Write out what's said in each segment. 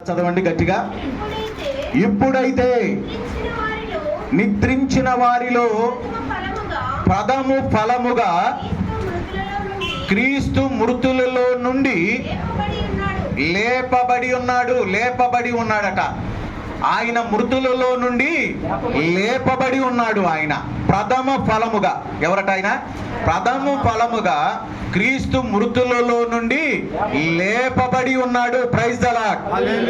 చదవండి గట్టిగా. ఇప్పుడైతే నిద్రించిన వారిలో ప్రథమ ఫలముగా క్రీస్తు మృతులలో నుండి లేపబడి ఉన్నాడట. ఆయన మృతులలో నుండి లేపబడి ఉన్నాడు. ఆయన ప్రథమ ఫలముగా, ఎవరట ఆయన? ప్రథమ ఫలముగా క్రీస్తు మృతులలో నుండి లేపబడి ఉన్నాడు. Praise the Lord.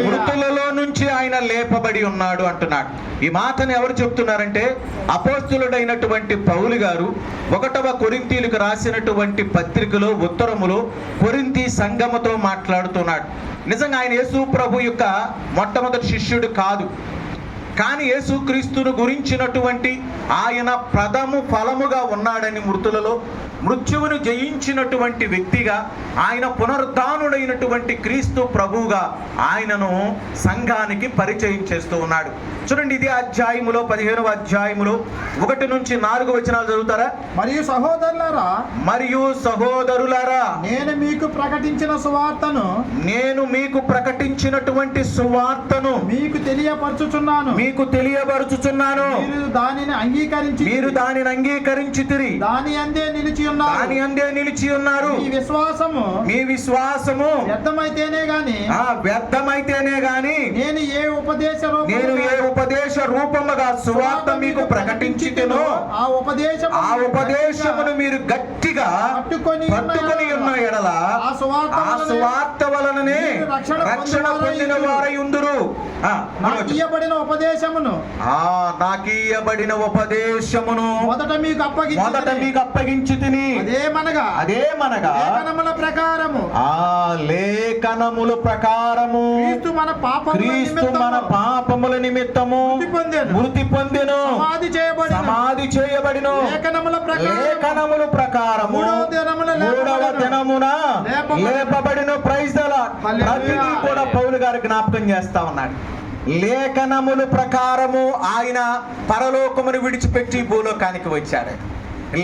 మృతులలో నుంచి ఆయన లేపబడి ఉన్నాడు అంటున్నాడు. ఈ మాటను ఎవరు చెప్తున్నారంటే అపోస్తలుడైనటువంటి పౌలు గారు 1వ కొరింథీయులకు రాసినటువంటి పత్రికలో ఉత్తరములో కొరింథీ సంఘముతో మాట్లాడుతున్నాడు. నిజంగా ఆయన యేసు ప్రభు యొక్క మొట్టమొదటి శిష్యుడు కాదు, కానీ యేసుక్రీస్తును గురించినటువంటి ఆయన ప్రథమ ఫలముగా ఉన్నాడని, మృతులలో మృత్యువును జయించినటువంటి వ్యక్తిగా, ఆయన పునరుద్ధానుడైనటువంటి క్రీస్తు ప్రభువుగా ఆయనను సంఘానికి పరిచయం చేస్తూ ఉన్నాడు. చూడండి, ఇది అధ్యాయములో 15వ అధ్యాయములో 1 నుంచి 4 వచనాలు చదువుతారా? మరియు సహోదరులారా నేను మీకు ప్రకటించినటువంటి సువార్తను మీకు తెలియపరచుచున్నాను. మీరు దానిని అంగీకరించితిరి. దాని అందే నిలిచి ఉన్నారు. మీ విశ్వాసము వ్యర్థమైతేనే గాని నేను ఏ ఉపదేశ రూపముగా సువార్త మీకు ప్రకటించితినో ఆ ఉపదేశమును మీరు గట్టిగా పట్టుకొని ఉన్న ఎడల ఆ సువార్త వలననే రక్షణ పొందిన వారై ఉందురు. నాకు ఇయ్యబడిన ఉపదేశమును మొదట మీకు అప్పగించి తిని అదేమనగా లేఖనముల ప్రకారము క్రీస్తు మన పాపముల నిమిత్తము మృతి పొందెను, సమాధి చేయబడిను. లేఖనముల ప్రకారము 3వ దినమున లేపబడిన. Praise the lord. ప్రతిదీ కూడా పౌలు గారు జ్ఞాపకం చేస్తా ఉన్నాడు. లేఖనముల ప్రకారము ఆయన పరలోకమును విడిచిపెట్టి భూలోకానికి వచ్చాడు.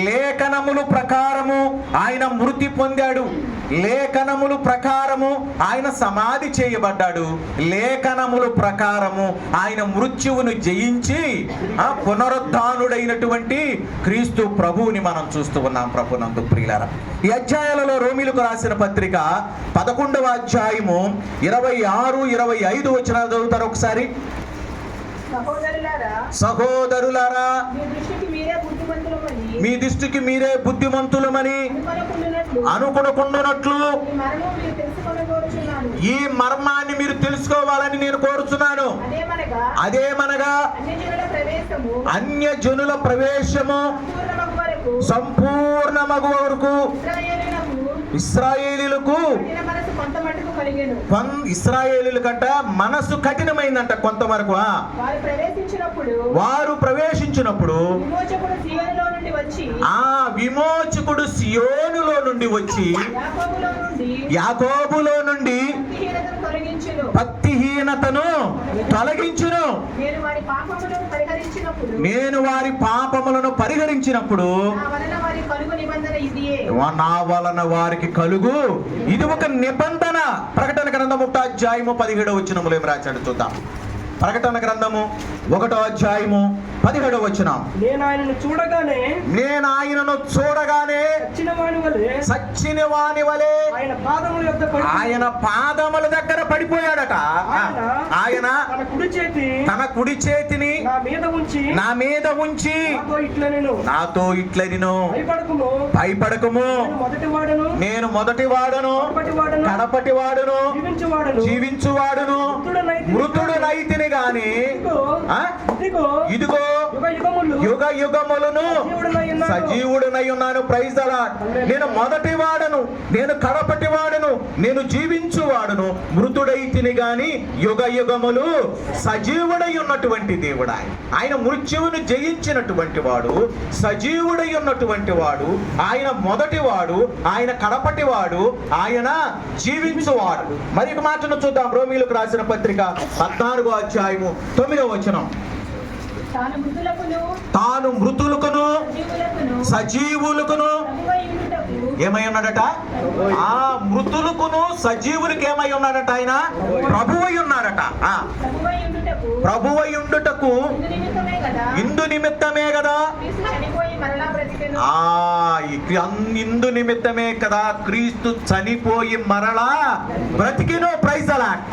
లేఖనముల ప్రకారము ఆయన మృతి పొందాడు. లేఖనముల ప్రకారము ఆయన సమాధి చేయబడ్డాడు. లేఖనముల ప్రకారము ఆయన మృత్యువును జయించి పునరుద్ధానుడైనటువంటి క్రీస్తు ప్రభువుని మనం చూస్తూ ఉన్నాం. ప్రభునందు ప్రియులారా, ఈ అధ్యాయాలలో రోమీలకు రాసిన పత్రిక 11వ అధ్యాయము 26, 25 వచనాలు చదువుతారు ఒకసారి. సహోదరులారా మీ దృష్టికి మీరే బుద్ధిమంతులమని అనుకొనుకున్నట్లు ఈ మర్మాన్ని మీరు తెలుసుకోవాలని నేను కోరుచున్నాను. అదేమనగా అన్యజనుల ప్రవేశము సంపూర్ణమగు వరకు ఇశ్రాయేలీయులకు ఇశ్రాయేలీయులకంట మనసు కఠినమైందంట కొంతవరకు. వారు ప్రవేశించినప్పుడు ఆ విమోచకుడు సియోనులో నుండి వచ్చి యాకోబులో నుండి భక్తిహీనతను తొలగించును. నేను వారి పాపములను పరిహరించినప్పుడు నా వలన వారికి కలుగు ఇది ఒక నిబంధన. ప్రకటన గ్రంథం 1వ అధ్యాయము 17వ వచనములో ఏం రాశాడు చూద్దాం. ప్రకటన గ్రంథము 1వ అధ్యాయము 17వ వచనం. నేను ఆయనను చూడగానే సచ్చిన వాని వలె ఆయన పాదముల దగ్గర పడిపోయాడట. ఆయన తన కుడి చేతిని నా మీద ఉంచి నాతో ఇట్లనిను, భయపడకుము, నేను మొదటి వాడను, కడపటి వాడును, జీవించువాడును, మృతుడు నైతిని గాని ఇదిగో యుగ యుగములను సజీవుడనై ఉన్నాను. Praise the Lord. నేను మొదటి వాడను, నేను కడపటి వాడను, నేను జీవించువాడును, మృతుడైతిని గాని యుగ యుగములు సజీవుడై ఉన్నటువంటి దేవుడు ఆయన మృత్యువును జయించినటువంటి వాడు, సజీవుడై ఉన్నటువంటి వాడు, ఆయన మొదటి వాడు, ఆయన కడపటి వాడు, ఆయన జీవించువాడు. మరి ఒక మాటను చూద్దాం. రోమీలకు రాసిన పత్రిక 14వ అధ్యాయము 9వ వచనం. తాను మృతులకును సజీవులకును ఏమై ఉన్నాడట? ఆ మృతులకును సజీవులకు ఏమై ఉన్నాడట? ఆయన ప్రభువై ఉన్నాడట. ఆ, ప్రభువయుండుటకు ప్రభువయుండుటకు ఇందు నిమిత్తమే కదా ఇందు నిమిత్తమే కదా క్రీస్తు చనిపోయి మరలా బ్రతికెను. ఇందు నిమిత్తమే కదా క్రీస్తు చనిపోయి మరలా బ్రతికినో. Praise allot.